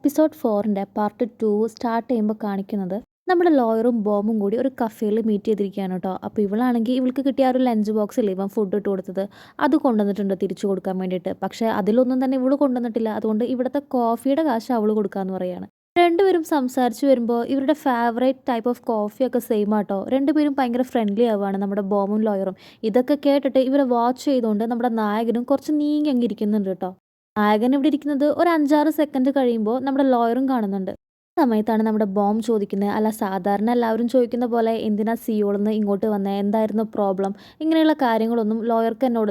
Episode 4ന്റെ part 2 start ചെയ്യുമ്പോൾ കാണിക്കുന്നത് നമ്മുടെ ലോയറും ബോമും കൂടി ഒരു കഫേയിൽ മീറ്റ് ചെയ്തിരിക്കുകയാണ് കേട്ടോ. അപ്പോൾ ഇവളാണെങ്കിൽ ഇവൾക്ക് കിട്ടിയ ആ ഒരു ലഞ്ച് ബോക്സിൽ ഇവൻ ഫുഡ് ഇട്ട് കൊടുത്തത് അത് കൊണ്ടുവന്നിട്ടുണ്ട് തിരിച്ചു കൊടുക്കാൻ വേണ്ടിയിട്ട്. പക്ഷേ അതിലൊന്നും തന്നെ ഇവള് കൊണ്ടുവന്നിട്ടില്ല. അതുകൊണ്ട് ഇവിടുത്തെ കോഫിയുടെ കാശ് അവള് കൊടുക്കാന്ന് പറയാണ്. രണ്ടുപേരും സംസാരിച്ച് വരുമ്പോൾ ഇവരുടെ ഫേവറേറ്റ് ടൈപ്പ് ഓഫ് കോഫിയൊക്കെ സെയിം ആട്ടോ. രണ്ടുപേരും ഭയങ്കര ഫ്രണ്ട്ലി ആവുകയാണ് നമ്മുടെ ബോമും ലോയറും. ഇതൊക്കെ കേട്ടിട്ട് ഇവരെ വാച്ച് ചെയ്തുകൊണ്ട് നമ്മുടെ നായകനും കുറച്ച് നീങ്ങി അങ്ങിരിക്കുന്നുണ്ട് കേട്ടോ. നായകൻ ഇവിടെ ഇരിക്കുന്നത് ഒരു 5-6 സെക്കൻഡ് കഴിയുമ്പോൾ നമ്മുടെ ലോയറും കാണുന്നുണ്ട്. ആ സമയത്താണ് നമ്മുടെ ബോം ചോദിക്കുന്നത്, അല്ല സാധാരണ എല്ലാവരും ചോദിക്കുന്ന പോലെ എന്തിനാ സിയോളിന്ന് ഇങ്ങോട്ട് വന്നേ, എന്തായിരുന്നു പ്രോബ്ലം, ഇങ്ങനെയുള്ള കാര്യങ്ങളൊന്നും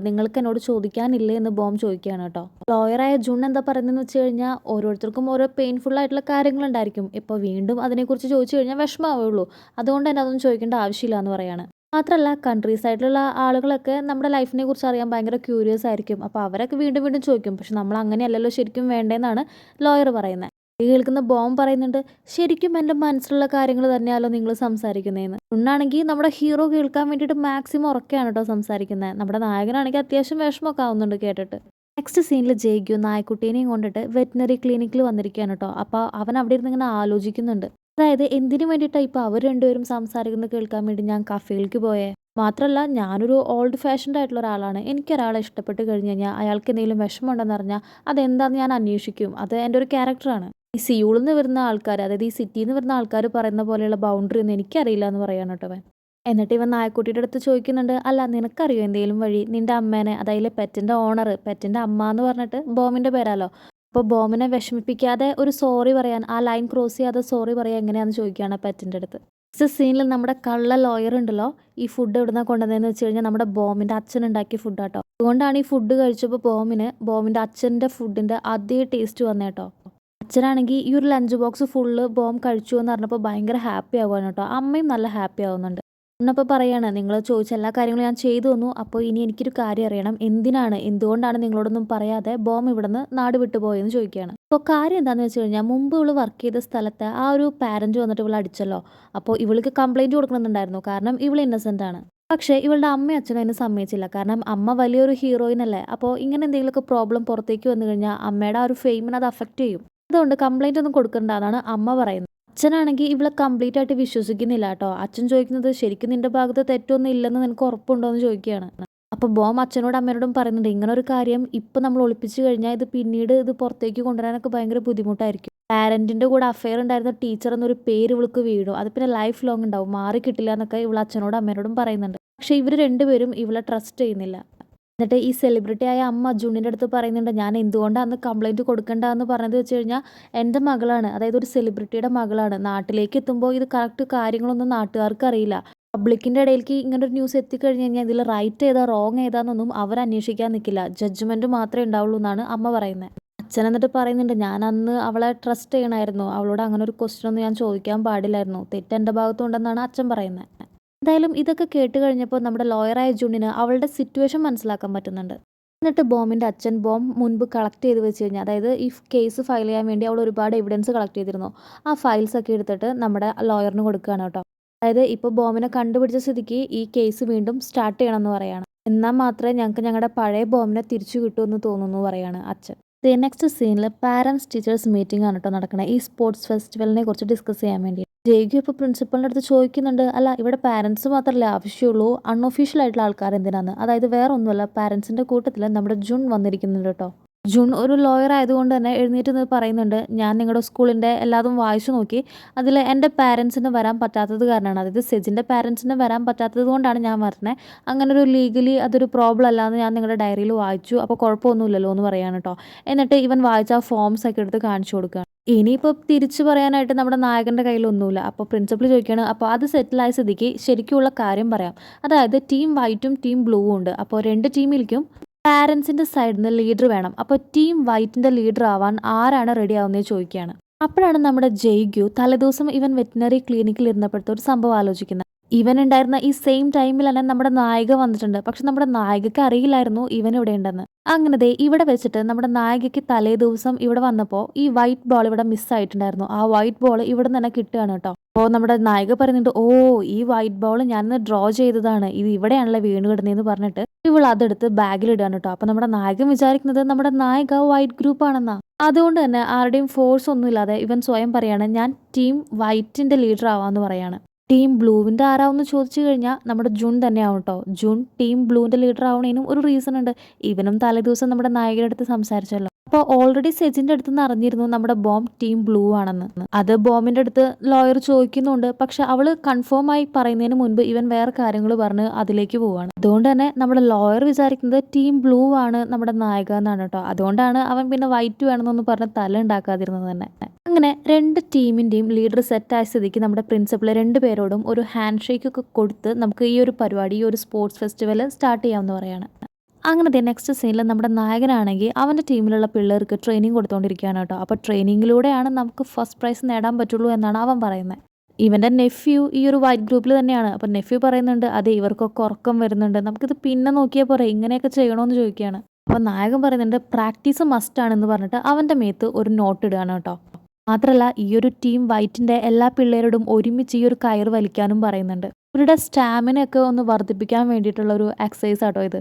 നിങ്ങൾക്ക് എന്നോട് ചോദിക്കാനില്ലേ എന്ന് ബോം ചോദിക്കുകയാണ് കേട്ടോ. ലോയറായ ജുൺ എന്താ പറയുന്നതെന്ന് വെച്ച് കഴിഞ്ഞാൽ ഓരോരുത്തർക്കും ഓരോ പെയിൻഫുൾ ആയിട്ടുള്ള കാര്യങ്ങളുണ്ടായിരിക്കും. ഇപ്പോൾ വീണ്ടും അതിനെക്കുറിച്ച് ചോദിച്ചു കഴിഞ്ഞാൽ വിഷമാവുള്ളൂ. അതുകൊണ്ട് തന്നെ അതൊന്നും ചോദിക്കേണ്ട ആവശ്യമില്ല എന്ന് പറയാണ്. മാത്രമല്ല കൺട്രി സൈഡിലുള്ള ആളുകളൊക്കെ നമ്മുടെ ലൈഫിനെ കുറിച്ച് അറിയാൻ ഭയങ്കര ക്യൂരിയസ് ആയിരിക്കും. അപ്പോൾ അവരൊക്കെ വീണ്ടും വീണ്ടും ചോദിക്കും. പക്ഷെ നമ്മൾ അങ്ങനെയല്ലല്ലോ ശരിക്കും വേണ്ടതെന്നാണ് ലോയർ പറയുന്നത്. ഈ കേൾക്കുന്ന ബോം പറയുന്നുണ്ട്, ശരിക്കും എൻ്റെ മനസ്സിലുള്ള കാര്യങ്ങൾ തന്നെയാണല്ലോ നിങ്ങൾ സംസാരിക്കുന്നതെന്ന്. ഉണ്ണാണെങ്കിൽ നമ്മുടെ ഹീറോ കേൾക്കാൻ വേണ്ടിയിട്ട് മാക്സിമം ഉറക്കെയാണ് കേട്ടോ സംസാരിക്കുന്നത്. നമ്മുടെ നായകനാണെങ്കിൽ അത്യാവശ്യം വിഷമമൊക്കെ ആവുന്നുണ്ട് കേട്ടിട്ട്. നെക്സ്റ്റ് സീനിൽ ജയിക്കു നായ്ക്കുട്ടീനെയും കൊണ്ടിട്ട് വെറ്റിനറി ക്ലിനിക്കിൽ വന്നിരിക്കുകയാണ് കേട്ടോ. അപ്പോൾ അവൻ അവിടെ ഇരുന്ന് ഇങ്ങനെ ആലോചിക്കുന്നുണ്ട്. അതായത് എന്തിനു വേണ്ടിയിട്ടാണ് ഇപ്പോൾ അവർ രണ്ടുപേരും സംസാരിക്കുന്നത് കേൾക്കാൻ വേണ്ടി ഞാൻ കഫേയിലേക്ക് പോയേ. മാത്രമല്ല ഞാനൊരു ഓൾഡ് ഫാഷൻഡ് ആയിട്ടുള്ള ഒരാളാണ്. എനിക്കൊരാളെ ഇഷ്ടപ്പെട്ട് കഴിഞ്ഞ് കഴിഞ്ഞാൽ അയാൾക്ക് എന്തെങ്കിലും വിഷമമുണ്ടെന്ന് അറിഞ്ഞാൽ അതെന്താണെന്ന് ഞാൻ അന്വേഷിക്കും. അത് എൻ്റെ ഒരു ക്യാരക്ടറാണ്. ഈ സിയൂളിൽ നിന്ന് വരുന്ന ആൾക്കാർ, അതായത് ഈ സിറ്റിയിൽ നിന്ന് വരുന്ന ആൾക്കാർ പറയുന്ന പോലെയുള്ള ബൗണ്ടറി ഒന്നും എനിക്കറിയില്ല എന്ന് പറയാണ് കേട്ടോ അവൻ. എന്നിട്ട് ഇവൻ നായക്കുട്ടിയുടെ അടുത്ത് ചോദിക്കുന്നുണ്ട്, അല്ല നിനക്കറിയോ എന്തെങ്കിലും വഴി നിന്റെ അമ്മേനെ, അതായത് പെറ്റിൻ്റെ ഓണർ, പെറ്റിൻ്റെ അമ്മ എന്ന് പറഞ്ഞിട്ട് ബോമിൻ്റെ പേരാലോ. അപ്പോൾ ബോമിനെ വിഷമിപ്പിക്കാതെ ഒരു സോറി പറയാൻ, ആ ലൈൻ ക്രോസ് ചെയ്യാതെ സോറി പറയാൻ എങ്ങനെയാണെന്ന് ചോദിക്കുകയാണ് പെറ്റിൻ്റെ അടുത്ത്. നെക്സ്റ്റ് സീനിൽ നമ്മുടെ കള്ള ലോയർ ഉണ്ടല്ലോ, ഈ ഫുഡ് എവിടുന്ന കൊണ്ടുവന്നതെന്ന് വെച്ച് കഴിഞ്ഞാൽ നമ്മുടെ ബോമിൻ്റെ അച്ഛൻ ഉണ്ടാക്കിയ ഫുഡാട്ടോ. അതുകൊണ്ടാണ് ഈ ഫുഡ് കഴിച്ചപ്പോൾ ബോമിൻ്റെ അച്ഛൻ്റെ ഫുഡിൻ്റെ അതേ ടേസ്റ്റ് വന്നേട്ടോ. അച്ഛനാണെങ്കിൽ ഈ ഒരു ലഞ്ച് ബോക്സ് ഫുള്ള് ബോം കഴിച്ചു എന്ന് പറഞ്ഞപ്പോൾ ഭയങ്കര ഹാപ്പി ആവുകയാണ് കേട്ടോ. അമ്മയും നല്ല ഹാപ്പി ആവുന്നുണ്ട്. എന്നപ്പോൾ പറയാണ്, നിങ്ങൾ ചോദിച്ച എല്ലാ കാര്യങ്ങളും ഞാൻ ചെയ്തു തന്നു. അപ്പോൾ ഇനി എനിക്കൊരു കാര്യം അറിയണം, എന്തുകൊണ്ടാണ് നിങ്ങളോടൊന്നും പറയാതെ ബോം ഇവിടുന്ന് നാട് വിട്ടുപോയെന്ന് ചോദിക്കുകയാണ്. അപ്പോൾ കാര്യം എന്താണെന്ന് വെച്ച് കഴിഞ്ഞാൽ മുമ്പ് ഇവള് വർക്ക് ചെയ്ത സ്ഥലത്ത് ആ ഒരു പാരൻറ്റ് വന്നിട്ട് ഇവളെ അടിച്ചല്ലോ. അപ്പോൾ ഇവൾക്ക് കംപ്ലൈൻറ്റ് കൊടുക്കണമെന്നുണ്ടായിരുന്നു, കാരണം ഇവൾ ഇന്നസെൻ്റ് ആണ്. പക്ഷേ ഇവളുടെ അമ്മയും അച്ഛനും അതിന് സമ്മതിച്ചില്ല. കാരണം അമ്മ വലിയൊരു ഹീറോയിൻ അല്ലേ. അപ്പോൾ ഇങ്ങനെ എന്തെങ്കിലുമൊക്കെ പ്രോബ്ലം പുറത്തേക്ക് വന്നു കഴിഞ്ഞാൽ അമ്മയുടെ ആ ഒരു ഫെയിമിനെ അത് അഫക്റ്റ് ചെയ്യും. അതുകൊണ്ട് കംപ്ലൈൻറ്റ് ഒന്നും കൊടുക്കണ്ടെന്നാണ് അമ്മ പറയുന്നത്. അച്ഛനാണെങ്കിൽ ഇവളെ കംപ്ലീറ്റ് ആയിട്ട് വിശ്വസിക്കുന്നില്ല കേട്ടോ. അച്ഛൻ ചോദിക്കുന്നത്, ശരിക്കും നിന്റെ ഭാഗത്ത് തെറ്റൊന്നും ഇല്ലെന്ന് നിനക്ക് ഉറപ്പുണ്ടോ എന്ന് ചോദിക്കുകയാണ്. അപ്പോൾ ബോം അച്ഛനോടും അമ്മയോടും പറയുന്നുണ്ട്, ഇങ്ങനെ ഒരു കാര്യം ഇപ്പം നമ്മൾ ഒളിപ്പിച്ച് കഴിഞ്ഞാൽ പിന്നീട് ഇത് പുറത്തേക്ക് കൊണ്ടുവരാനൊക്കെ ഭയങ്കര ബുദ്ധിമുട്ടായിരിക്കും. പാരൻറ്റിൻ്റെ കൂടെ അഫെയർ ഉണ്ടായിരുന്ന ടീച്ചർ എന്നൊരു പേര് ഇവൾക്ക് വീഴും. അത് പിന്നെ ലൈഫ് ലോങ് ഉണ്ടാവും, മാറി കിട്ടില്ല എന്നൊക്കെ ഇവൾ അച്ഛനോടും അമ്മയോടും പറയുന്നുണ്ട്. പക്ഷേ ഇവർ രണ്ടുപേരും ഇവളെ ട്രസ്റ്റ് ചെയ്യുന്നില്ല. എന്നിട്ട് ഈ സെലിബ്രിറ്റി ആയ അമ്മ ജുണ്ണിൻ്റെ അടുത്ത് പറയുന്നുണ്ട്, ഞാൻ എന്തുകൊണ്ടാണ് അന്ന് കംപ്ലൈൻറ്റ് കൊടുക്കേണ്ടതെന്ന് പറഞ്ഞത് വെച്ച് കഴിഞ്ഞാൽ എൻ്റെ മകളാണ്, അതായത് ഒരു സെലിബ്രിറ്റിയുടെ മകളാണ്. നാട്ടിലേക്ക് എത്തുമ്പോൾ ഇത് കറക്റ്റ് കാര്യങ്ങളൊന്നും നാട്ടുകാർക്ക് അറിയില്ല. പബ്ലിക്കിൻ്റെ ഇടയിലേക്ക് ഇങ്ങനെ ഒരു ന്യൂസ് എത്തിക്കഴിഞ്ഞ് കഴിഞ്ഞാൽ ഇതിൽ റൈറ്റ് ഏതാ റോങ് ഏതാണെന്നൊന്നും അവർ അന്വേഷിക്കാൻ നിൽക്കില്ല. ജഡ്ജ്മെൻറ്റ് മാത്രമേ ഉണ്ടാവുള്ളൂ എന്നാണ് അമ്മ പറയുന്നത്. അച്ഛൻ എന്നിട്ട് പറയുന്നുണ്ട്, ഞാൻ അന്ന് അവളെ ട്രസ്റ്റ് ചെയ്യണമായിരുന്നു, അവളോട് അങ്ങനെ ഒരു ക്വസ്റ്റ്യൻ ഒന്നും ഞാൻ ചോദിക്കാൻ പാടില്ലായിരുന്നു, തെറ്റ് എൻ്റെ ഭാഗത്തുണ്ടെന്നാണ് അച്ഛൻ പറയുന്നത്. എന്തായാലും ഇതൊക്കെ കേട്ട് കഴിഞ്ഞപ്പോൾ നമ്മുടെ ലോയറായ ജുണ്ണിന് അവളുടെ സിറ്റുവേഷൻ മനസ്സിലാക്കാൻ പറ്റുന്നുണ്ട്. എന്നിട്ട് ബോമിൻ്റെ അച്ഛൻ ബോം മുൻപ് കളക്ട് ചെയ്ത് വെച്ച് കഴിഞ്ഞാൽ, അതായത് ഈ കേസ് ഫയൽ ചെയ്യാൻ വേണ്ടി അവൾ ഒരുപാട് എവിഡൻസ് കളക്ട് ചെയ്തിരുന്നു. ആ ഫയൽസ് ഒക്കെ എടുത്തിട്ട് നമ്മുടെ ലോയറിന് കൊടുക്കുകയാണ് കേട്ടോ. അതായത് ഇപ്പോൾ ബോമിനെ കണ്ടുപിടിച്ച സ്ഥിതിക്ക് ഈ കേസ് വീണ്ടും സ്റ്റാർട്ട് ചെയ്യണമെന്ന് പറയാണ്. എന്നാൽ മാത്രമേ ഞങ്ങൾക്ക് ഞങ്ങളുടെ പഴയ ബോമിനെ തിരിച്ചു കിട്ടുമെന്ന് തോന്നുന്നു പറയാണ് അച്ഛൻ. നെക്സ്റ്റ് സീനിൽ പാരൻസ് ടീച്ചേഴ്സ് മീറ്റിംഗ് ആണ് കേട്ടോ നടക്കുന്നത്, ഈ സ്പോർട്സ് ഫെസ്റ്റിവലിനെ കുറിച്ച് ഡിസ്കസ് ചെയ്യാൻ വേണ്ടി. ജയ്ഗു ഇപ്പോൾ പ്രിൻസിപ്പളിൻ്റെ അടുത്ത് ചോദിക്കുന്നുണ്ട്, അല്ല ഇവിടെ പാരൻസ് മാത്രമല്ലേ ആവശ്യമുള്ളൂ, അൺഒഫീഷ്യൽ ആയിട്ടുള്ള ആൾക്കാർ എന്തിനാന്ന്. അതായത് വേറെ ഒന്നുമല്ല, പാരൻസിൻ്റെ കൂട്ടത്തിൽ നമ്മുടെ ജുൺ വന്നിരിക്കുന്നുണ്ട് കേട്ടോ. ജുൺ ഒരു ലോയർ ആയതുകൊണ്ട് തന്നെ എഴുന്നേറ്റ് നിന്ന് പറയുന്നുണ്ട്, ഞാൻ നിങ്ങളുടെ സ്കൂളിൻ്റെ എല്ലാതും വായിച്ചു നോക്കി, അതിൽ എൻ്റെ പാരൻസിന് വരാൻ പറ്റാത്തത് കാരണമാണ്, അതായത് സെജിൻ്റെ പാരൻസിന് വരാൻ പറ്റാത്തത് കൊണ്ടാണ് ഞാൻ പറഞ്ഞത്. അങ്ങനെ ഒരു ലീഗലി അതൊരു പ്രോബ്ലം അല്ലാന്ന് ഞാൻ നിങ്ങളുടെ ഡയറിയിൽ വായിച്ചു, അപ്പോൾ കുഴപ്പമൊന്നുമില്ലല്ലോ എന്ന് പറയാണ് കേട്ടോ. എന്നിട്ട് ഇവൻ വായിച്ച ആ ഫോംസ് ഒക്കെ എടുത്ത് കാണിച്ചു കൊടുക്കുകയാണ്. ഇനിയിപ്പോൾ തിരിച്ചു പറയാനായിട്ട് നമ്മുടെ നായകൻ്റെ കയ്യിലൊന്നുമില്ല. അപ്പോൾ പ്രിൻസിപ്പൾ ചോദിക്കുകയാണ്, അപ്പോൾ അത് സെറ്റിലായ സ്ഥിതിക്ക് ശരിക്കുള്ള കാര്യം പറയാം. അതായത് ടീം വൈറ്റും ടീം ബ്ലൂവും ഉണ്ട്. അപ്പോൾ രണ്ട് ടീമിലേക്കും പാരൻസിൻ്റെ സൈഡിൽ നിന്ന് ലീഡർ വേണം. അപ്പോൾ ടീം വൈറ്റിൻ്റെ ലീഡർ ആവാൻ ആരാണ് റെഡി ആവുന്നത് ചോദിക്കുകയാണ്. അപ്പോഴാണ് നമ്മുടെ ജയ്ഗു തലേദിവസം ഇവൻ വെറ്റിനറി ക്ലിനിക്കിൽ ഇരുന്നപ്പോഴത്തെ ഒരു സംഭവം ആലോചിക്കുന്നത്. ഇവനുണ്ടായിരുന്ന ഈ സെയിം ടൈമിൽ തന്നെ നമ്മുടെ നായിക വന്നിട്ടുണ്ട്. പക്ഷെ നമ്മുടെ നായികയ്ക്ക് അറിയില്ലായിരുന്നു ഇവൻ ഇവിടെ ഉണ്ടെന്ന്. അങ്ങനെ ദേ ഇവിടെ വെച്ചിട്ട് നമ്മുടെ നായികയ്ക്ക് തലേ ദിവസം ഇവിടെ വന്നപ്പോൾ ഈ വൈറ്റ് ബോൾ ഇവിടെ മിസ്സായിട്ടുണ്ടായിരുന്നു. ആ വൈറ്റ് ബോൾ ഇവിടുന്ന് തന്നെ കിട്ടുകയാണ് കേട്ടോ. അപ്പോൾ നമ്മുടെ നായിക പറയുന്നുണ്ട്, "ഓ, ഈ വൈറ്റ് ബോൾ ഞാനിന്ന് ഡ്രോ ചെയ്തതാണ്. ഇത് ഇവിടെയാണല്ലോ വീണ് കിടന്നതെന്ന്" പറഞ്ഞിട്ട് ഇവൾ അതെടുത്ത് ബാഗിലിടുകയാണ് കേട്ടോ. അപ്പോൾ നമ്മുടെ നായകൻ വിചാരിക്കുന്നത് നമ്മുടെ നായിക വൈറ്റ് ഗ്രൂപ്പ് ആണെന്നാ. അതുകൊണ്ട് തന്നെ ആരുടെയും ഫോഴ്സ് ഒന്നുമില്ലാതെ ഇവൻ സ്വയം പറയാണ്, "ഞാൻ ടീം വൈറ്റിന്റെ ലീഡർ ആവാന്ന്" പറയാണ്. ടീം ബ്ലൂവിന്റെ ആരാവെന്ന് ചോദിച്ചു കഴിഞ്ഞാൽ നമ്മുടെ ജുൺ തന്നെയാവും കേട്ടോ. ജുൺ ടീം ബ്ലൂവിന്റെ ലീഡർ ആവണേനും ഒരു റീസൺ ഉണ്ട്. ഇവനും തലേദിവസം നമ്മുടെ നായകന്റെ അടുത്ത് സംസാരിച്ചല്ലോ. അപ്പോൾ ഓൾറെഡി സെജിന്റെ അടുത്ത് നിന്ന് അറിഞ്ഞിരുന്നു നമ്മുടെ ബോം ടീം ബ്ലൂ ആണെന്ന്. അത് ബോമിന്റെ അടുത്ത് ലോയർ ചോദിക്കുന്നുണ്ട്. പക്ഷെ അവള് കൺഫേം ആയി പറയുന്നതിന് മുൻപ് ഇവൻ വേറെ കാര്യങ്ങൾ പറഞ്ഞ് അതിലേക്ക് പോവാണ്. അതുകൊണ്ട് തന്നെ നമ്മുടെ ലോയർ വിചാരിക്കുന്നത് ടീം ബ്ലൂ ആണ് നമ്മുടെ നായക എന്നാണ് കേട്ടോ. അതുകൊണ്ടാണ് അവൻ പിന്നെ വൈറ്റ് വേണമെന്നൊന്നും പറഞ്ഞ് തല ഉണ്ടാക്കാതിരുന്നത് തന്നെ. അങ്ങനെ രണ്ട് ടീമിന്റെയും ലീഡർ സെറ്റായ സ്ഥിതിക്ക് നമ്മുടെ പ്രിൻസിപ്പൽ രണ്ടുപേരോടും ഒരു ഹാൻഡ് ഷേക്ക് ഒക്കെ കൊടുത്ത് നമുക്ക് ഈ ഒരു പരിപാടി, ഈ ഒരു സ്പോർട്സ് ഫെസ്റ്റിവൽ സ്റ്റാർട്ട് ചെയ്യാമെന്ന് പറയാണ്. അങ്ങനെ നെക്സ്റ്റ് സീനിൽ നമ്മുടെ നായകനാണെങ്കിൽ അവൻ്റെ ടീമിലുള്ള പിള്ളേർക്ക് ട്രെയിനിങ് കൊടുത്തുകൊണ്ടിരിക്കുകയാണ് കേട്ടോ. അപ്പോൾ ട്രെയിനിങ്ങിലൂടെയാണ് നമുക്ക് ഫസ്റ്റ് പ്രൈസ് നേടാൻ പറ്റുള്ളൂ എന്നാണ് അവൻ പറയുന്നത്. ഇവൻ്റെ നെഫ്യൂ ഈ ഒരു വൈറ്റ് ഗ്രൂപ്പിൽ തന്നെയാണ്. അപ്പോൾ നെഫ്യൂ പറയുന്നുണ്ട്, അതെ ഇവർക്കൊക്കെ ഉറക്കം വരുന്നുണ്ട്, നമുക്കിത് പിന്നെ നോക്കിയാൽ പോരെ, ഇങ്ങനെയൊക്കെ ചെയ്യണമെന്ന് ചോദിക്കുകയാണ്. അപ്പോൾ നായകൻ പറയുന്നുണ്ട്, പ്രാക്ടീസ് മസ്റ്റ് ആണെന്ന് പറഞ്ഞിട്ട് അവൻ്റെ മേത്ത് ഒരു നോട്ട് ഇടുകയാണ് കേട്ടോ. മാത്രമല്ല ഈ ഒരു ടീം വൈറ്റിൻ്റെ എല്ലാ പിള്ളേരോടും ഒരുമിച്ച് ഈ ഒരു കയറ് വലിക്കാനും പറയുന്നുണ്ട്. ഇവരുടെ സ്റ്റാമിനയൊക്കെ ഒന്ന് വർദ്ധിപ്പിക്കാൻ വേണ്ടിയിട്ടുള്ള ഒരു എക്സസൈസ് ആട്ടോ ഇത്.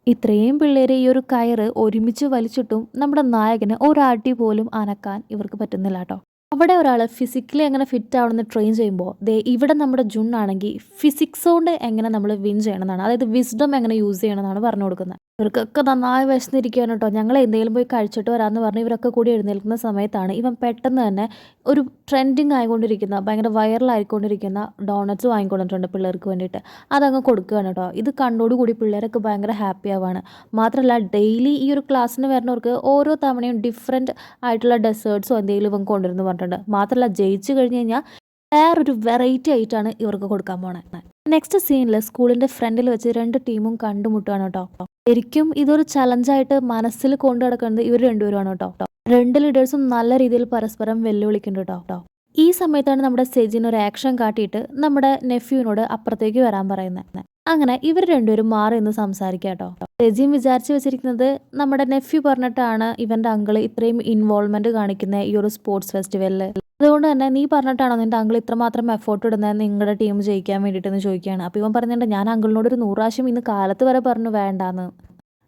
ഇത്രയും പിള്ളേരെ ഈ ഒരു കയറ് ഒരുമിച്ച് വലിച്ചിട്ടും നമ്മുടെ നായകന് ഒരടി പോലും അനക്കാൻ ഇവർക്ക് പറ്റുന്നില്ല കേട്ടോ. അവിടെ ഒരാൾ ഫിസിക്കലി എങ്ങനെ ഫിറ്റ് ആവണമെന്ന് ട്രെയിൻ ചെയ്യുമ്പോൾ ദേ ഇവിടെ നമ്മുടെ ജുൺ ആണെങ്കിൽ ഫിസിക്സ് കൊണ്ട് എങ്ങനെ നമ്മൾ വിൻ ചെയ്യണമെന്നാണ്, അതായത് വിസ്ഡം എങ്ങനെ യൂസ് ചെയ്യണമെന്നാണ് പറഞ്ഞു കൊടുക്കുന്നത്. ഇവർക്കൊക്കെ നന്നായി വിശന്നിരിക്കുകയാണ് കേട്ടോ. ഞങ്ങൾ എന്തെങ്കിലും പോയി കഴിച്ചിട്ട് വരാമെന്ന് പറഞ്ഞ് ഇവരൊക്കെ കൂടി എഴുന്നേൽക്കുന്ന സമയത്താണ് ഇവൻ പെട്ടെന്ന് തന്നെ ഒരു ട്രെൻഡിങ് ആയിക്കൊണ്ടിരിക്കുന്ന ഭയങ്കര വൈറലായിക്കൊണ്ടിരിക്കുന്ന ഡോണറ്റ്സ് വാങ്ങിക്കൊണ്ടിട്ടുണ്ട് പിള്ളേർക്ക് വേണ്ടിയിട്ട്. അതങ്ങ് കൊടുക്കുകയാണ് കേട്ടോ. ഇത് കണ്ടോടുകൂടി പിള്ളേരൊക്കെ ഭയങ്കര ഹാപ്പി ആവാണ്. മാത്രമല്ല ഡെയിലി ഈ ഒരു ക്ലാസ്സിന് വരുന്നവർക്ക് ഓരോ തവണയും ഡിഫറെൻറ്റ് ആയിട്ടുള്ള ഡെസേർട്ട്സോ എന്തെങ്കിലും ഇവൻ കൊണ്ടുവരുന്നു പറഞ്ഞിട്ടുണ്ട്. മാത്രമല്ല ജയിച്ചു കഴിഞ്ഞ് കഴിഞ്ഞാൽ വേറൊരു വെറൈറ്റി ആയിട്ടാണ് ഇവർക്ക് കൊടുക്കാൻ പോണത്. നെക്സ്റ്റ് സീനിൽ സ്കൂളിന്റെ ഫ്രണ്ടിൽ വെച്ച് രണ്ട് ടീമും കണ്ടുമുട്ടുകയാണ് കേട്ടോ. ശരിക്കും ഇതൊരു ചലഞ്ചായിട്ട് മനസ്സിൽ കൊണ്ടു നടക്കുന്നത് ഇവർ രണ്ടുപേരുമാണ് കേട്ടോ. രണ്ട് ലീഡേഴ്സും നല്ല രീതിയിൽ പരസ്പരം വെല്ലുവിളിക്കുന്നുണ്ട് കേട്ടോ. ഈ സമയത്താണ് നമ്മുടെ സെജിൻ ഒരു ആക്ഷൻ കാട്ടിയിട്ട് നമ്മുടെ നെഫ്യൂവിനോട് അപ്പുറത്തേക്ക് വരാൻ പറയുന്നത്. അങ്ങനെ ഇവർ രണ്ടുപേരും മാറി നിന്ന് സംസാരിക്കുക കേട്ടോ. സെജിൻ വിചാരിച്ചു വെച്ചിരിക്കുന്നത് നമ്മുടെ നെഫ്യൂ പറഞ്ഞിട്ടാണ് ഇവന്റെ അങ്കിള് ഇത്രയും ഇൻവോൾവ്മെന്റ് കാണിക്കുന്നത് ഈ ഒരു സ്പോർട്സ് ഫെസ്റ്റിവലിൽ. അതുകൊണ്ട് തന്നെ നീ പറഞ്ഞിട്ടാണോ നിന്റെ അങ്കിൾ ഇത്രമാത്രം എഫോർട്ട് ഇടുന്നത് നിങ്ങളുടെ ടീം ജയിക്കാൻ വേണ്ടിയിട്ടെന്ന് ചോദിക്കുകയാണ്. അപ്പോൾ ഇവൻ പറഞ്ഞിട്ടുണ്ട്, ഞാൻ അങ്കിളിനോട് ഒരു 100 പ്രാവശ്യം ഇന്ന് കാലത്ത് വരെ പറഞ്ഞു വേണ്ടാന്ന്.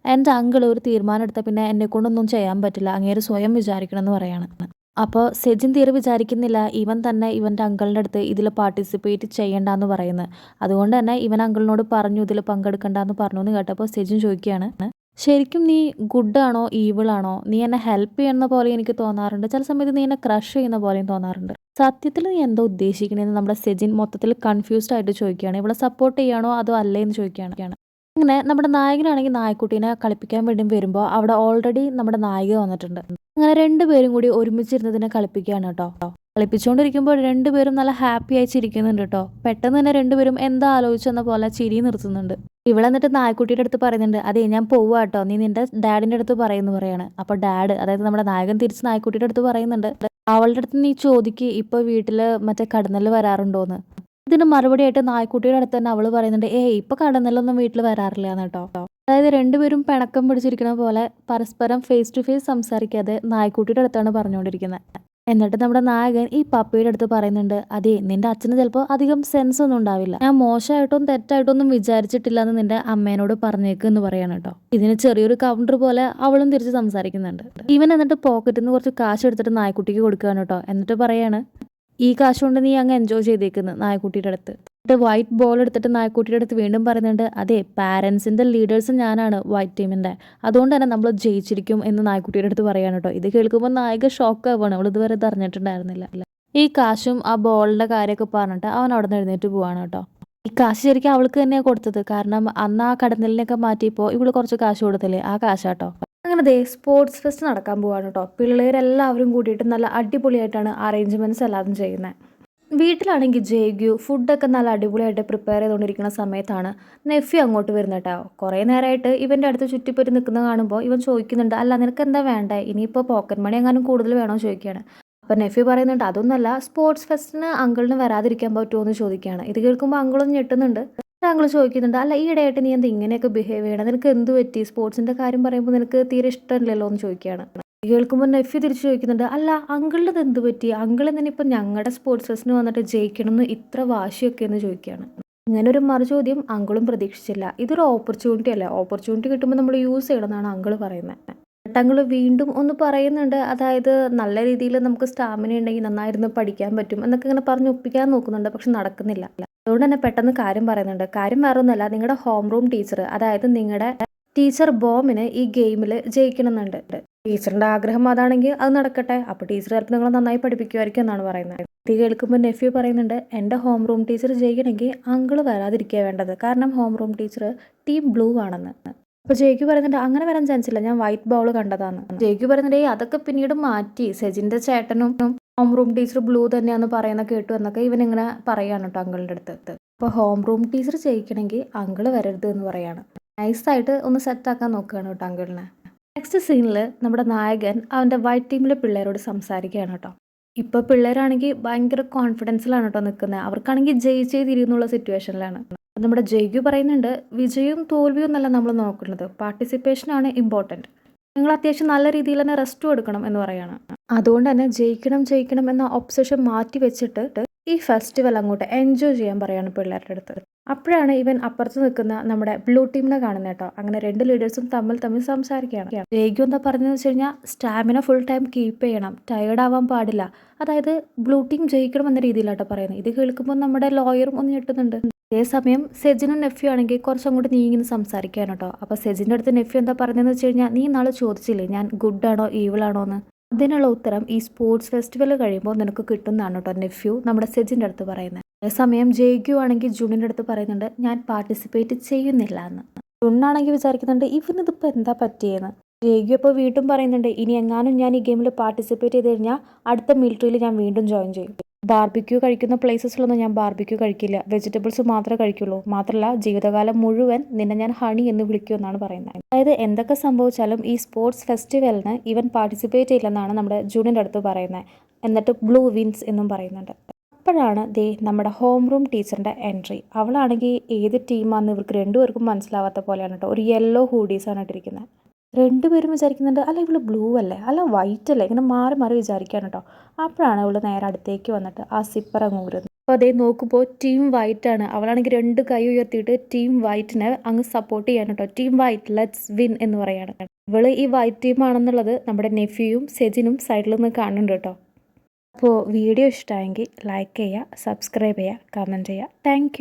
എൻ്റെ അങ്കിൾ ഒരു തീരുമാനം എടുത്താൽ പിന്നെ എന്നെ കൊണ്ടൊന്നും ചെയ്യാൻ പറ്റില്ല, അങ്ങേര് സ്വയം വിചാരിക്കണം എന്ന് പറയാണ്. അപ്പോൾ സെജിൻ തീരെ വിചാരിക്കുന്നില്ല ഇവൻ തന്നെ ഇവൻ്റെ അങ്കിളിൻ്റെ അടുത്ത് ഇതിൽ പാർട്ടിസിപ്പേറ്റ് ചെയ്യണ്ടെന്ന് പറയുന്നത്. അതുകൊണ്ട് തന്നെ ഇവൻ അങ്കിളിനോട് പറഞ്ഞു ഇതിൽ പങ്കെടുക്കണ്ടെന്ന് പറഞ്ഞു എന്ന് കേട്ടപ്പോൾ സെജിൻ ചോദിക്കുകയാണ്, ശരിക്കും നീ ഗുഡാണോ ഈവിളാണോ? നീ എന്നെ ഹെൽപ്പ് ചെയ്യുന്ന പോലെ എനിക്ക് തോന്നാറുണ്ട്, ചില സമയത്ത് നീ എന്നെ ക്രഷ് ചെയ്യുന്ന പോലെയും തോന്നാറുണ്ട്. സത്യത്തിൽ നീ എന്താ ഉദ്ദേശിക്കണേന്ന് നമ്മുടെ സെജിൻ മൊത്തത്തിൽ കൺഫ്യൂസ്ഡ് ആയിട്ട് ചോദിക്കുകയാണ്. ഇവളെ സപ്പോർട്ട് ചെയ്യണോ അതോ അല്ലേ എന്ന് ചോദിക്കുകയാണ്. അങ്ങനെ നമ്മുടെ നായകനാണെങ്കിൽ നായക്കുട്ടീനെ കളിപ്പിക്കാൻ വേണ്ടി വരുമ്പോൾ അവിടെ ഓൾറെഡി നമ്മുടെ നായിക വന്നിട്ടുണ്ട്. അങ്ങനെ രണ്ടുപേരും കൂടി ഒരുമിച്ചിരുന്നതിനെ കളിപ്പിക്കുകയാണ് കേട്ടോ. കളിപ്പിച്ചുകൊണ്ടിരിക്കുമ്പോൾ രണ്ടുപേരും നല്ല ഹാപ്പി ആയി ചിരിക്കുന്നുണ്ട് കേട്ടോ. പെട്ടെന്ന് തന്നെ രണ്ടുപേരും എന്താ ആലോചിച്ചെന്ന പോലെ ചിരി നിർത്തുന്നുണ്ട്. എന്നിട്ട് നായക്കുട്ടിയുടെ അടുത്ത് പറയുന്നുണ്ട്, അതെ ഞാൻ പോവാ കേട്ടോ, നീ നിന്റെ ഡാഡിന്റെ അടുത്ത് പറയുന്നു പറയാണ്. അപ്പോൾ ഡാഡ്, അതായത് നമ്മുടെ നായകൻ തിരിച്ച് നായക്കുട്ടിയുടെ അടുത്ത് പറയുന്നുണ്ട്, അവളുടെ അടുത്ത് നീ ചോദിക്ക് ഇപ്പോൾ വീട്ടില് മറ്റേ കടന്നൽ വരാറുണ്ടോന്ന്. ഇതിന് മറുപടിയായിട്ട് നായക്കുട്ടിയുടെ അടുത്ത് തന്നെ അവള് പറയുന്നുണ്ട്, ഇപ്പൊ കടന്നലൊന്നും വീട്ടിൽ വരാറില്ല എന്ന് കേട്ടോ. അതായത് രണ്ടുപേരും പിണക്കം പിടിച്ചിരിക്കുന്ന പോലെ പരസ്പരം ഫേസ് ടു ഫേസ് സംസാരിക്കാതെ നായക്കുട്ടിയുടെ അടുത്താണ് പറഞ്ഞുകൊണ്ടിരിക്കുന്നത്. എന്നിട്ട് നമ്മുടെ നായകൻ ഈ പപ്പിയുടെ അടുത്ത് പറയുന്നുണ്ട്, അതെ നിന്റെ അച്ഛന് ചിലപ്പോൾ അധികം സെൻസ് ഒന്നും ഉണ്ടാവില്ല, ഞാൻ മോശമായിട്ടും തെറ്റായിട്ടൊന്നും വിചാരിച്ചിട്ടില്ല എന്ന് നിന്റെ അമ്മേനോട് പറഞ്ഞേക്ക് എന്ന് പറയാണ് കേട്ടോ. ഇതിന് ചെറിയൊരു കൗണ്ടർ പോലെ അവളും തിരിച്ച് സംസാരിക്കുന്നുണ്ട്. ഇവൻ എന്നിട്ട് പോക്കറ്റിൽ നിന്ന് കുറച്ച് കാശ് എടുത്തിട്ട് നായക്കുട്ടിക്ക് കൊടുക്കുകയാണ് കേട്ടോ. എന്നിട്ട് പറയാണ്, ഈ കാശ് കൊണ്ട് നീ അങ്ങ് എൻജോയ് ചെയ്തേക്കുന്നു നായക്കുട്ടിയുടെ അടുത്ത്. എന്നിട്ട് വൈറ്റ് ബോൾ എടുത്തിട്ട് നായക്കുട്ടിയുടെ അടുത്ത് വീണ്ടും പറയുന്നുണ്ട്, അതെ പാരൻസിൻ്റെ ലീഡേഴ്സ് ഞാനാണ് വൈറ്റ് ടീമിൻ്റെ, അതുകൊണ്ട് തന്നെ നമ്മൾ ജയിച്ചിരിക്കും എന്ന് നായക്കുട്ടിയുടെ അടുത്ത് പറയാണ് കേട്ടോ. ഇത് കേൾക്കുമ്പോൾ നായിക ഷോക്ക് ആവുകയാണ്. അവൾ ഇതുവരെ ഇത് അറിഞ്ഞിട്ടുണ്ടായിരുന്നില്ല. ഈ കാശും ആ ബോളിൻ്റെ കാര്യമൊക്കെ പറഞ്ഞിട്ട് അവൻ അവിടെ നിന്ന് എഴുന്നേറ്റ് പോവാണ് കേട്ടോ. ഈ കാശ് ശരിക്കും അവൾക്ക് തന്നെയാണ് കൊടുത്തത്. കാരണം അന്ന് ആ കടന്നലിനൊക്കെ മാറ്റിയപ്പോൾ ഇവള് കുറച്ച് കാശ് കൊടുത്തില്ലേ, ആ കാശാട്ടോ. അങ്ങനെ സ്പോർട്സ് ഫെസ്റ്റ് നടക്കാൻ പോവാണ് കേട്ടോ. പിള്ളേരെല്ലാവരും കൂടിയിട്ട് നല്ല അടിപൊളിയായിട്ടാണ് അറേഞ്ച്മെൻറ്റ്സ് എല്ലാവരും ചെയ്യുന്നത്. വീട്ടിലാണെങ്കിൽ ജേഗ്യു ഫുഡൊക്കെ നല്ല അടിപൊളിയായിട്ട് പ്രിപ്പയർ ചെയ്തുകൊണ്ടിരിക്കുന്ന സമയത്താണ് നെഫ്യൂ അങ്ങോട്ട് വരുന്നത് കേട്ടോ. കുറേ നേരമായിട്ട് ഇവൻ്റെ അടുത്ത് ചുറ്റിപ്പറ്റി നിൽക്കുന്ന കാണുമ്പോൾ ഇവൻ ചോദിക്കുന്നുണ്ട്, അല്ല നിനക്ക് എന്താ വേണ്ടേ, ഇനിയിപ്പോൾ പോക്കറ്റ് മണി എങ്ങാനും കൂടുതൽ വേണോ ചോദിക്കുകയാണ്. അപ്പോൾ നെഫ്യൂ പറയുന്നുണ്ട് അതൊന്നുമല്ല, സ്പോർട്സ് ഫെസ്റ്റിന് അങ്കിളിന് വരാതിരിക്കാൻ പറ്റുമോ എന്ന് ചോദിക്കുകയാണ്. ഇത് കേൾക്കുമ്പോൾ അങ്കിളൊന്ന് ഞെട്ടുന്നുണ്ട്. അങ്കിൾ ചോദിക്കുന്നുണ്ട്, അല്ല ഈയിടെയായിട്ട് നീ എന്താ ഇങ്ങനെയൊക്കെ ബിഹേവ് ചെയ്യണം, നിനക്ക് എന്ത് പറ്റി, സ്പോർട്സിൻ്റെ കാര്യം പറയുമ്പോൾ നിനക്ക് തീരെ ഇഷ്ടമില്ലല്ലോ എന്ന് ചോദിക്കുകയാണ്. ഇത് കേൾക്കുമ്പോൾ നെഫ്യൂ തിരിച്ച് ചോദിക്കുന്നുണ്ട്, അല്ല അങ്കിളിന് എന്ത് പറ്റി, അങ്കിൾ എന്തിനിപ്പോൾ ഞങ്ങളുടെ സ്പോർട്സ് ഫെസ്റ്റിന് വന്നിട്ട് ജയിക്കണം എന്ന് ഇത്ര വാശിയൊക്കെ എന്ന് ചോദിക്കുകയാണ്. ഇങ്ങനൊരു മറുചോദ്യം അങ്കിളും പ്രതീക്ഷിച്ചില്ല. ഇതൊരു ഓപ്പർച്യൂണിറ്റി അല്ലേ, ഓപ്പർച്യൂണിറ്റി കിട്ടുമ്പോൾ നമ്മൾ യൂസ് ചെയ്യണമെന്നാണ് അങ്കിൾ പറയുന്നത്. അങ്കിൾ വീണ്ടും ഒന്ന് പറയുന്നുണ്ട്, അതായത് നല്ല രീതിയിൽ നമുക്ക് സ്റ്റാമിന ഉണ്ടെങ്കിൽ നന്നായിരുന്നു പഠിക്കാൻ പറ്റും എന്നൊക്കെ ഇങ്ങനെ പറഞ്ഞ് ഒപ്പിക്കാൻ നോക്കുന്നുണ്ട്. പക്ഷെ നടക്കുന്നില്ല. അതുകൊണ്ട് തന്നെ പെട്ടെന്ന് കാര്യം പറയുന്നുണ്ട്. കാര്യം വേറെ ഒന്നുമല്ല, നിങ്ങളുടെ ഹോം റൂം ടീച്ചർ, അതായത് നിങ്ങളുടെ ടീച്ചർ ബോമിന് ഈ ഗെയിമിൽ ജയിക്കണമെന്നുണ്ട്. ടീച്ചറിൻ്റെ ആഗ്രഹം അതാണെങ്കിൽ അത് നടക്കട്ടെ. അപ്പോൾ ടീച്ചർ ചിലപ്പോൾ നിങ്ങളെ നന്നായി പഠിപ്പിക്കുമായിരിക്കും എന്നാണ് പറയുന്നത്. ഇത് കേൾക്കുമ്പോൾ നെഫ്യൂ പറയുന്നുണ്ട്, എൻ്റെ ഹോം റൂം ടീച്ചർ ജയിക്കണമെങ്കിൽ അങ്കിൾ വരാതിരിക്കുക വേണ്ടത്, കാരണം home room teacher team blue ആണെന്ന്. അപ്പോൾ ജയ്ക്ക് പറയുന്നുണ്ട്, അങ്ങനെ വരാൻ ചാൻസ് ഇല്ല, ഞാൻ വൈറ്റ് ബോൾ കണ്ടതാണ്. ജയ്ക്ക് പറയുന്നുണ്ട്, അതൊക്കെ പിന്നീട് മാറ്റി, സെജിൻ്റെ ചേട്ടനും ഹോം റൂം ടീച്ചർ ബ്ലൂ തന്നെയാണെന്ന് പറയുന്ന കേട്ടു എന്നൊക്കെ ഇവനിങ്ങനെ പറയാണ് കേട്ടോ അങ്കിളിൻ്റെ അടുത്ത്. അപ്പോൾ ഹോം റൂം ടീച്ചർ ജയിക്കണമെങ്കിൽ അങ്കിൾ വരരുത് എന്ന് പറയാണ്. നൈസായിട്ട് ഒന്ന് സെറ്റാക്കാൻ നോക്കുകയാണ് കേട്ടോ അങ്കിളിനെ. നെക്സ്റ്റ് സീനിൽ നമ്മുടെ നായകൻ അവൻ്റെ വൈറ്റ് ടീമിലെ പിള്ളേരോട് സംസാരിക്കുകയാണ് കേട്ടോ. ഇപ്പോൾ പിള്ളേരാണെങ്കിൽ ഭയങ്കര കോൺഫിഡൻസിലാണ് കേട്ടോ നിൽക്കുന്നത്. അവർക്കാണെങ്കിൽ ജയിച്ചേ തിരിയുന്നുള്ള സിറ്റുവേഷനിലാണ്. നമ്മുടെ ജയ്ഗു പറയുന്നുണ്ട്, വിജയവും തോൽവിയും എന്നല്ല നമ്മൾ നോക്കുന്നത്, പാർട്ടിസിപ്പേഷനാണ് ഇമ്പോർട്ടൻറ്റ്. നിങ്ങൾ അത്യാവശ്യം നല്ല രീതിയിൽ തന്നെ റെസ്റ്റും എടുക്കണം എന്ന് പറയാണ്. അതുകൊണ്ട് തന്നെ ജയിക്കണം എന്ന ഒബ്സഷൻ മാറ്റി വെച്ചിട്ട് ഈ ഫെസ്റ്റിവൽ അങ്ങോട്ട് എൻജോയ് ചെയ്യാൻ പറയാണ് പിള്ളേരുടെ അടുത്ത്. അപ്പോഴാണ് ഇവൻ അപ്പുറത്ത് നിൽക്കുന്ന നമ്മുടെ ബ്ലൂ ടീമിനെ കാണുന്നത് കേട്ടോ. അങ്ങനെ രണ്ട് ലീഡേഴ്സും തമ്മിൽ സംസാരിക്കുകയാണ്. ജയ്ഗു എന്താ പറഞ്ഞതെന്ന് വെച്ച് കഴിഞ്ഞാൽ, സ്റ്റാമിന ഫുൾ ടൈം കീപ്പ് ചെയ്യണം, ടയേർഡ് ആവാൻ പാടില്ല. അതായത് ബ്ലൂ ടീം ജയിക്കണം എന്ന രീതിയിലാട്ടോ പറയുന്നത്. ഇത് കേൾക്കുമ്പോൾ നമ്മുടെ ലോയറും ഒന്ന് ഞെട്ടുന്നുണ്ട്. അതേസമയം സെജിനും നെഫ്യൂ ആണെങ്കിൽ കുറച്ചങ്ങോട്ട് നീങ്ങി സംസാരിക്കുകയാണ് കേട്ടോ. അപ്പോൾ സെജിൻ്റെ അടുത്ത് നെഫ്യൂ എന്താ പറഞ്ഞതെന്ന് വെച്ച് കഴിഞ്ഞാൽ, നീ നാളെ ചോദിച്ചില്ലേ ഞാൻ ഗുഡാണോ ഈവിളാണോ എന്ന്, അതിനുള്ള ഉത്തരം ഈ സ്പോർട്സ് ഫെസ്റ്റിവൽ കഴിയുമ്പോൾ നിനക്ക് കിട്ടുന്നതാണ് കേട്ടോ നെഫ്യൂ നമ്മുടെ സെജിൻ്റെ അടുത്ത് പറയുന്നത്. അതേസമയം ജയ്ഗു ആണെങ്കിൽ ജുണിൻ്റെ അടുത്ത് പറയുന്നുണ്ട്, ഞാൻ പാർട്ടിസിപ്പേറ്റ് ചെയ്യുന്നില്ല എന്ന്. ജുണ്ണാണെങ്കിൽ വിചാരിക്കുന്നുണ്ട് ഇവനിതിപ്പോൾ എന്താ പറ്റിയെന്ന്. ജയ്ഗു ഇപ്പോൾ വീണ്ടും പറയുന്നുണ്ട്, ഇനി എങ്ങാനും ഞാൻ ഈ ഗെയിമിൽ പാർട്ടിസിപ്പേറ്റ് ചെയ്ത് കഴിഞ്ഞാൽ അടുത്ത മിലിറ്ററിയിൽ ഞാൻ വീണ്ടും ജോയിൻ ചെയ്യും. ബാർബിക്യൂ കഴിക്കുന്ന പ്ലേസസിലൊന്നും ഞാൻ ബാർബിക്യൂ കഴിക്കില്ല, വെജിറ്റബിൾസ് മാത്രമേ കഴിക്കുള്ളൂ. മാത്രമല്ല ജീവിതകാലം മുഴുവൻ നിന്നെ ഞാൻ ഹണി എന്ന് വിളിക്കുമെന്നാണ് പറയുന്നത്. അതായത് എന്തൊക്കെ സംഭവിച്ചാലും ഈ സ്പോർട്സ് ഫെസ്റ്റിവലിന് ഇവൻ പാർട്ടിസിപ്പേറ്റ് ചെയ്യില്ലെന്നാണ് നമ്മുടെ ജൂണിൻ്റെ അടുത്ത് പറയുന്നത്. എന്നിട്ട് ബ്ലൂ വിൻസ് എന്നും പറയുന്നുണ്ട്. അപ്പോഴാണ് നമ്മുടെ ഹോം റൂം ടീച്ചറിൻ്റെ എൻട്രി. അവളാണെങ്കിൽ ഏത് ടീമാണെന്ന് ഇവർക്ക് രണ്ടുപേർക്കും മനസ്സിലാവാത്ത പോലെയാണ് കേട്ടോ. ഒരു യെല്ലോ ഹൂഡീസാണ് ഇട്ടിരിക്കുന്നത്. രണ്ടുപേരും വിചാരിക്കുന്നുണ്ട്, അല്ല ഇവള് ബ്ലൂ അല്ലേ, അല്ല വൈറ്റ് അല്ലേ, ഇങ്ങനെ മാറി മാറി വിചാരിക്കുകയാണ് കേട്ടോ. അപ്പോഴാണ് ഇവള് നേരെ അടുത്തേക്ക് വന്നിട്ട് ആ സിപ്പർ അങ്ങ് ഊരുന്നത്. അപ്പോൾ അതേ നോക്കുമ്പോൾ ടീം വൈറ്റ് ആണ്. അവളാണെങ്കിൽ രണ്ട് കൈ ഉയർത്തിയിട്ട് ടീം വൈറ്റിനെ അങ്ങ് സപ്പോർട്ട് ചെയ്യാൻ കേട്ടോ. ടീം വൈറ്റ് ലെറ്റ്സ് വിൻ എന്ന് പറയാണ്. ഇവള് ഈ വൈറ്റ് ടീമാണെന്നുള്ളത് നമ്മുടെ നെഫ്യൂയും സെജിനും സൈഡിൽ നിന്ന് കാണുന്നുണ്ട് കേട്ടോ. അപ്പോൾ വീഡിയോ ഇഷ്ടമായെങ്കിൽ ലൈക്ക് ചെയ്യുക, സബ്സ്ക്രൈബ് ചെയ്യുക, കമൻറ്റ് ചെയ്യുക. താങ്ക്